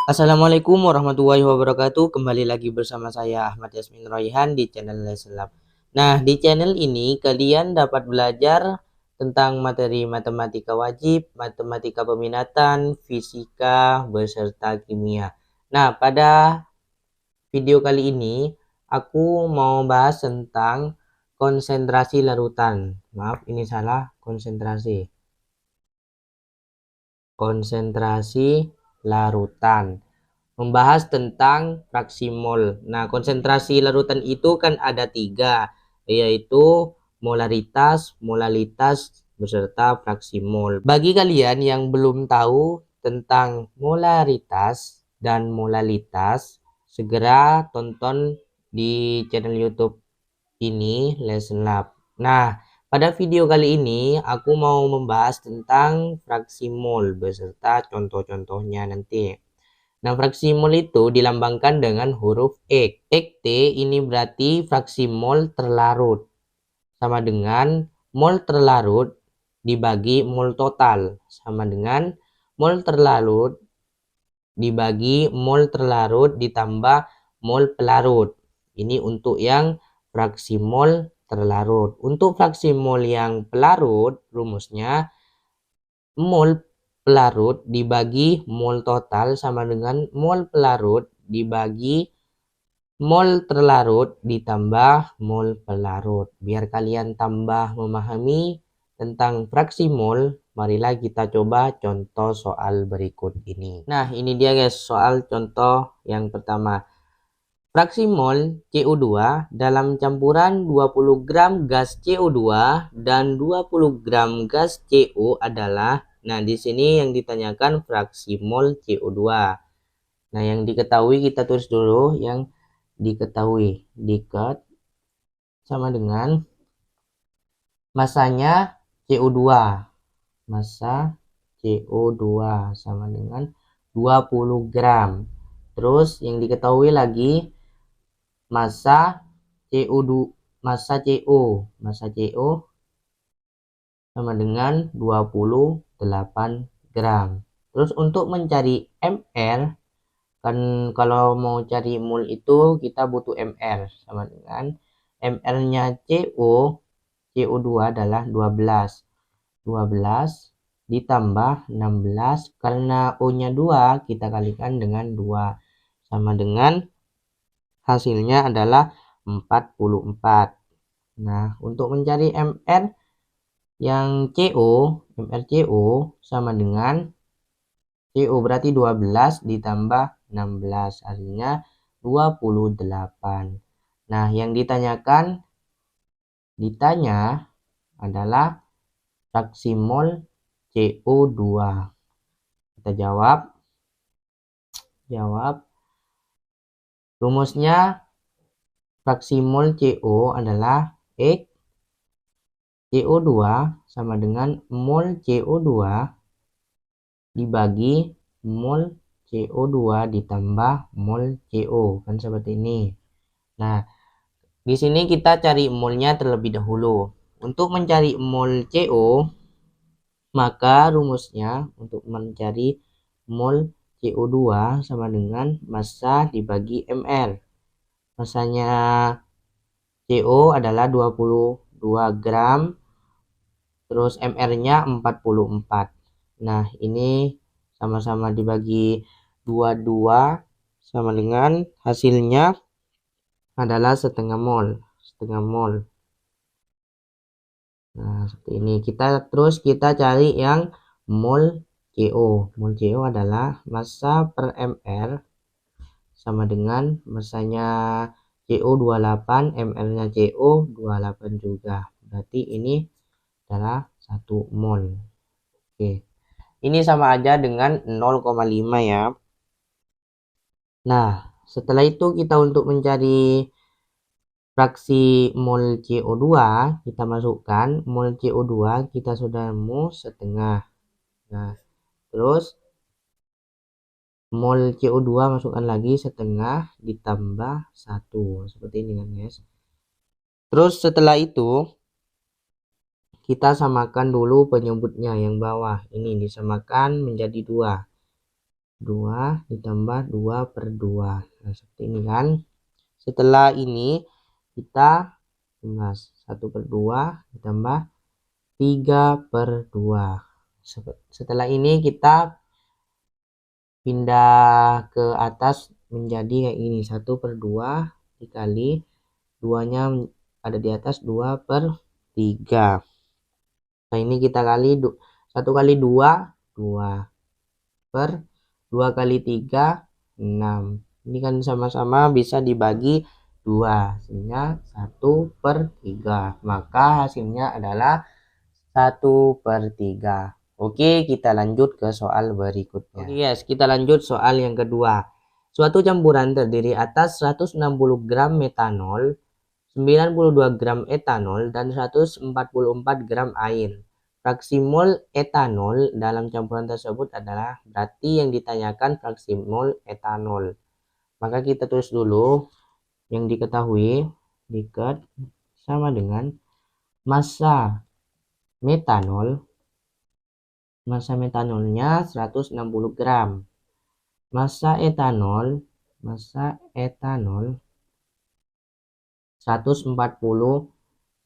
Assalamualaikum warahmatullahi wabarakatuh. Kembali lagi bersama saya Ahmad Yasmin Royhan di channel Lesson Lab. Nah, di channel ini kalian dapat belajar tentang materi matematika wajib, matematika peminatan, fisika, beserta kimia. Nah, pada video kali ini aku mau bahas tentang konsentrasi larutan. Maaf, ini salah, konsentrasi. Konsentrasi larutan. Membahas tentang fraksi mol. Nah, konsentrasi larutan itu kan ada tiga, yaitu molaritas, molalitas, beserta fraksi mol. Bagi kalian yang belum tahu tentang molaritas dan molalitas, segera tonton di channel YouTube ini Lesson Lab. Nah, pada video kali ini aku mau membahas tentang fraksi mol beserta contoh-contohnya nanti. Nah, fraksi mol itu dilambangkan dengan huruf X. X T ini berarti fraksi mol terlarut. Sama dengan mol terlarut dibagi mol total. Sama dengan mol terlarut dibagi mol terlarut ditambah mol pelarut. Ini untuk yang fraksi mol terlarut. Untuk fraksi mol yang pelarut, rumusnya mol pelarut dibagi mol total sama dengan mol pelarut dibagi mol terlarut ditambah mol pelarut. Biar kalian tambah memahami tentang fraksi mol, marilah kita coba contoh soal berikut ini. Nah, ini dia guys, soal contoh yang pertama. Fraksi mol CO2 dalam campuran 20 gram gas CO2 dan 20 gram gas CO adalah, nah di sini yang ditanyakan fraksi mol CO2. Nah, yang diketahui kita tulis dulu yang diketahui. Dikat sama dengan masanya CO2. Massa CO2 sama dengan 20 gram. Terus yang diketahui lagi massa CO2, massa CO sama dengan 28 gram. Terus untuk mencari MR, kan kalau mau cari mol itu kita butuh MR sama dengan MR-nya CO2 adalah 12 ditambah 16, karena O-nya 2 kita kalikan dengan 2 sama dengan hasilnya adalah 44. Nah, untuk mencari MR yang MR CO sama dengan CO berarti 12 ditambah 16, hasilnya 28. Nah, yang ditanya adalah fraksi mol CO2. Kita jawab. Rumusnya fraksi mol CO adalah X CO2 sama dengan mol CO2 dibagi mol CO2 ditambah mol CO, kan seperti ini. Nah, di sini kita cari molnya terlebih dahulu. Untuk mencari mol CO, maka rumusnya untuk mencari mol CO2 sama dengan massa dibagi MR. Massanya CO adalah 22 gram, terus MR-nya 44. Nah, ini sama-sama dibagi 22 sama dengan hasilnya adalah setengah mol. Nah, seperti ini. Kita cari yang mol CO. Mol CO adalah massa per MR sama dengan massanya CO 28, MR-nya CO 28 juga. Berarti ini adalah 1 mol. Oke. Ini sama aja dengan 0,5 ya. Nah, setelah itu kita untuk mencari fraksi mol CO2, kita masukkan mol CO2 kita sudah nemu setengah. Nah, terus mol CO2 masukkan lagi setengah ditambah 1. Seperti ini kan guys. Terus setelah itu kita samakan dulu penyebutnya yang bawah. Ini disamakan menjadi 2. 2 ditambah 2/2. Nah, seperti ini kan. Setelah ini kita 1/2 ditambah 3/2. Setelah ini kita pindah ke atas menjadi kayak ini, 1/2 dikali 2-nya ada di atas 2/3. Nah, ini kita kali 1 kali 2 per 2 kali 3 6. Ini kan sama-sama bisa dibagi 2, hasilnya 1/3. Maka hasilnya adalah 1/3. Oke, kita lanjut ke soal berikutnya. Oke guys, kita lanjut soal yang kedua. Suatu campuran terdiri atas 160 gram metanol, 92 gram etanol, dan 144 gram air. Fraksi mol etanol dalam campuran tersebut adalah, berarti yang ditanyakan fraksi mol etanol. Maka kita tulis dulu yang diketahui, diket sama dengan massa metanolnya 160 gram. Massa etanol 140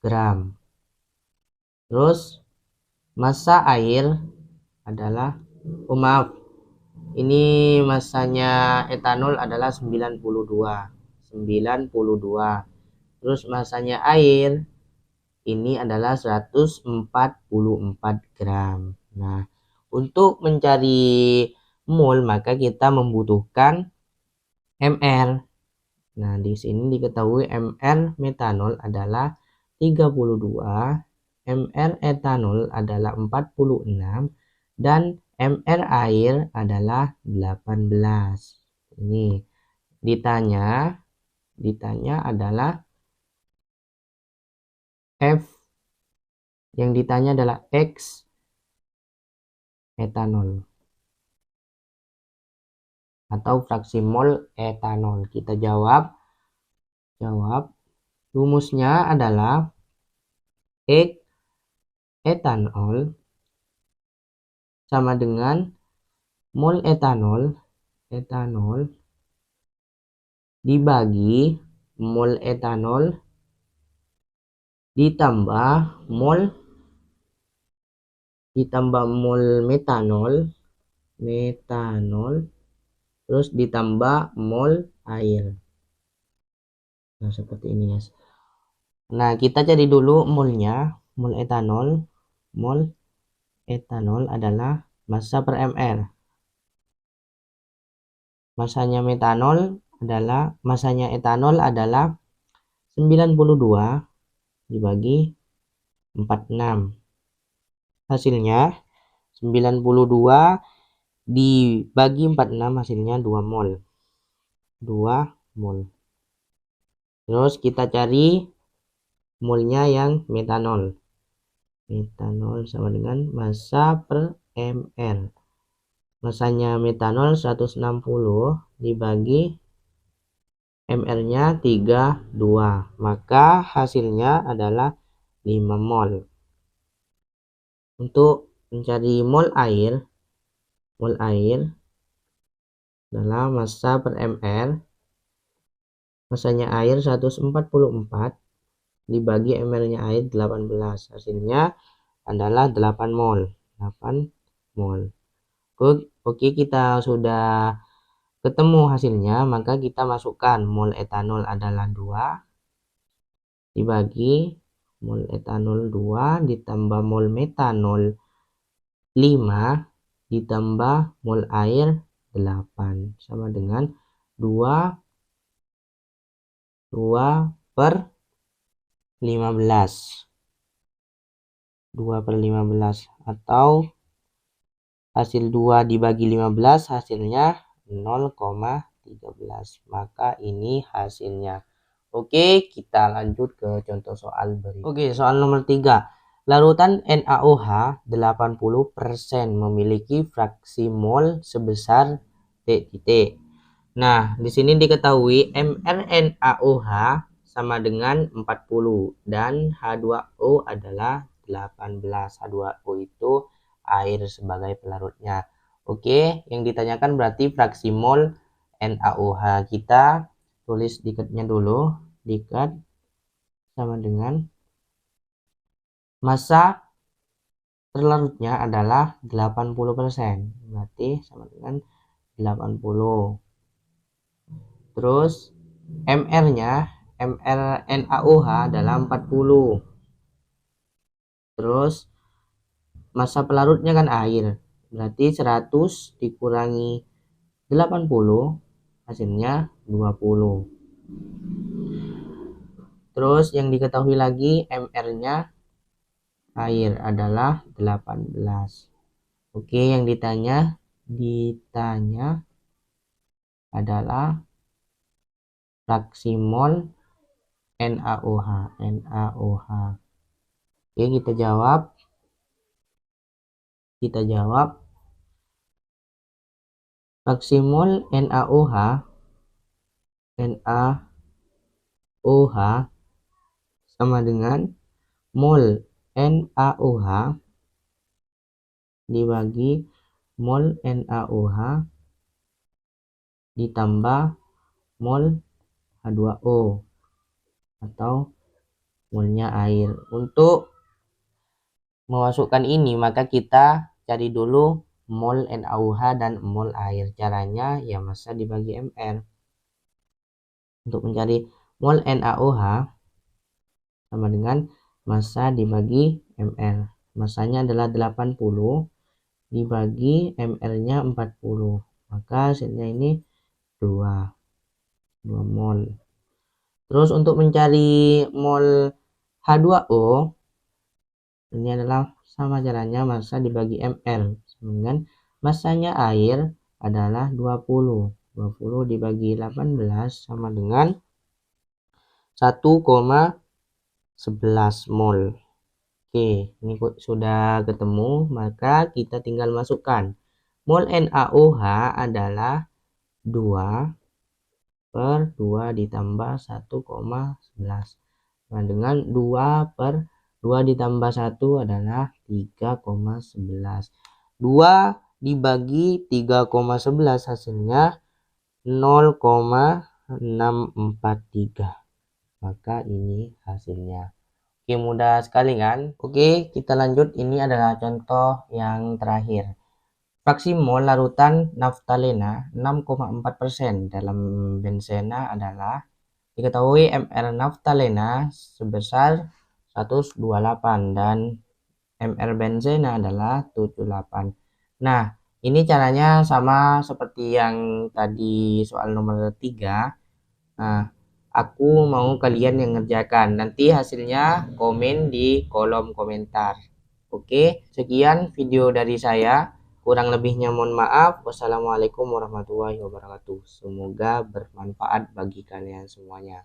gram. Terus massa air adalah, maaf, ini massanya etanol adalah 92. Terus massanya air ini adalah 144 gram. Nah, untuk mencari mol maka kita membutuhkan ml. Nah, di sini diketahui ml metanol adalah 32, ml etanol adalah 46, dan ml air adalah 18. Ini ditanya adalah F, yang ditanya adalah X etanol atau fraksi mol etanol. Kita jawab rumusnya adalah X etanol sama dengan mol etanol dibagi mol etanol ditambah mol metanol terus ditambah mol air. Nah, seperti ini guys. Nah, kita cari dulu molnya. Mol etanol adalah massa per ml. Massanya etanol adalah 92 dibagi 46. Hasilnya 92 dibagi 46 hasilnya 2 mol. Terus kita cari molnya yang metanol sama dengan massa per ml. Massanya metanol 160 dibagi ml nya 32, maka hasilnya adalah 5 mol. Untuk mencari mol air adalah massa per ml. Massanya air 144 dibagi ml nya air 18, hasilnya adalah 8 mol. Oke, kita sudah ketemu hasilnya, maka kita masukkan mol etanol adalah 2 dibagi mol etanol 2 ditambah mol metanol 5 ditambah mol air 8 sama dengan 2/15 atau hasil 2 dibagi 15 hasilnya 0,13. Maka ini hasilnya. Oke, kita lanjut ke contoh soal berikutnya. Oke, soal nomor 3. Larutan NaOH 80% memiliki fraksi mol sebesar T titik. Nah, di sini diketahui mRNaOH sama dengan 40 dan H2O adalah 18. H2O itu air sebagai pelarutnya. Oke, yang ditanyakan berarti fraksi mol NaOH. Kita tulis dikatnya dulu. Dikat sama dengan massa terlarutnya adalah 80%. Berarti sama dengan 80. Terus MR-nya, MR NaOH adalah 40. Terus massa pelarutnya kan air. Berarti 100 dikurangi 80 hasilnya 20. Terus yang diketahui lagi MR-nya air adalah 18. Oke, yang ditanya adalah fraksi mol NaOH. Oke, kita jawab. Fraksi mol NaOH sama dengan mol NaOH dibagi mol NaOH ditambah mol H2O atau molnya air. Untuk memasukkan ini maka kita cari dulu mol NaOH dan mol air. Caranya ya massa dibagi MR. Untuk mencari mol NaOH sama dengan massa dibagi MR. Massanya adalah 80 dibagi MR-nya 40. Maka hasilnya ini 2 mol. Terus untuk mencari mol H2O ini adalah sama caranya massa dibagi MR dengan massanya air adalah 20. 20 dibagi 18 sama dengan 1,11 mol. Oke, ini sudah ketemu, maka kita tinggal masukkan. Mol NaOH adalah 2 per 2 ditambah 1,11. Nah, dengan 2 per 2 ditambah 1 adalah 3,11. 2 dibagi 3,11 hasilnya 0,643. Maka ini hasilnya. Oke, mudah sekali kan? Oke, kita lanjut. Ini adalah contoh yang terakhir. Fraksi mol larutan naftalena 6,4% dalam benzena adalah diketahui MR naftalena sebesar 128 dan MR benzena adalah 78. Nah, ini caranya sama seperti yang tadi soal nomor 3. Nah, aku mau kalian yang ngerjakan. Nanti hasilnya komen di kolom komentar. Oke, sekian video dari saya. Kurang lebihnya mohon maaf. Wassalamualaikum warahmatullahi wabarakatuh. Semoga bermanfaat bagi kalian semuanya.